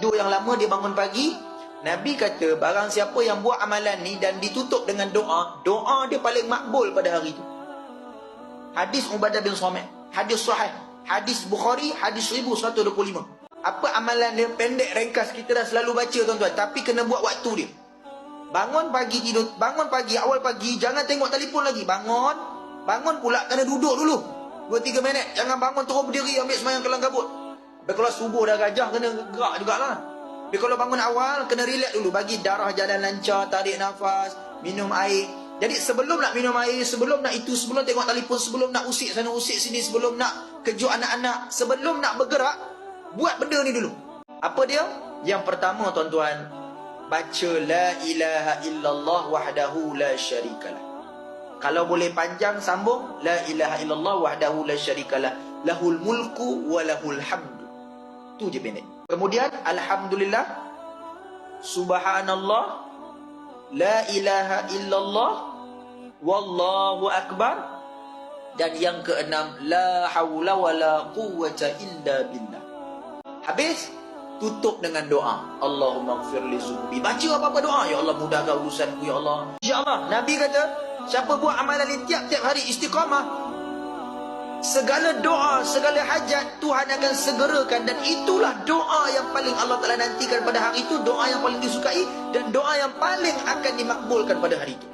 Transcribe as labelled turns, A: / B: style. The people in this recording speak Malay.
A: tidur yang lama, dia bangun pagi. Nabi kata, barang siapa yang buat amalan ni dan ditutup dengan doa, doa dia paling makbul pada hari itu. Hadis Ubadah bin Samit, hadis sahih, hadis Bukhari, hadis 1125. Apa amalan dia? Pendek, ringkas, kita dah selalu baca tuan-tuan, tapi kena buat waktu dia. Bangun pagi, tidur, bangun pagi, awal pagi, jangan tengok telefon lagi. Bangun pula kena duduk dulu 2-3 minit. Jangan bangun terus berdiri ambil sembahyang kelang kabut. Tapi kalau subuh dah gajah, kena gerak jugalah. Tapi kalau bangun awal, kena relax dulu, bagi darah jalan lancar, tarik nafas, minum air. Jadi sebelum nak minum air, sebelum nak itu, sebelum tengok telefon, sebelum nak usik sana usik sini, sebelum nak kejut anak-anak, sebelum nak bergerak, buat benda ni dulu. Apa dia? Yang pertama tuan-tuan, baca la ilaha illallah wahdahu la syarikalah. Kalau boleh panjang, sambung la ilaha illallah wahdahu la syarikalah, lahul mulku wa lahul hamdu. Tu je pendek. Kemudian alhamdulillah, subhanallah, la ilaha illallah, wallahu akbar. Dan yang keenam, la haula wa la quwwata illa billah. Habis, tutup dengan doa. Allahumma gfir li zunubi. Baca apa-apa doa. Ya Allah, mudahkan urusanku, ya Allah. InsyaAllah. Nabi kata, siapa buat amalan ni tiap-tiap hari istiqamah, segala doa, segala hajat Tuhan akan segerakan. Dan itulah doa yang paling Allah Ta'ala nantikan pada hari itu, doa yang paling disukai, dan doa yang paling akan dimakbulkan pada hari itu.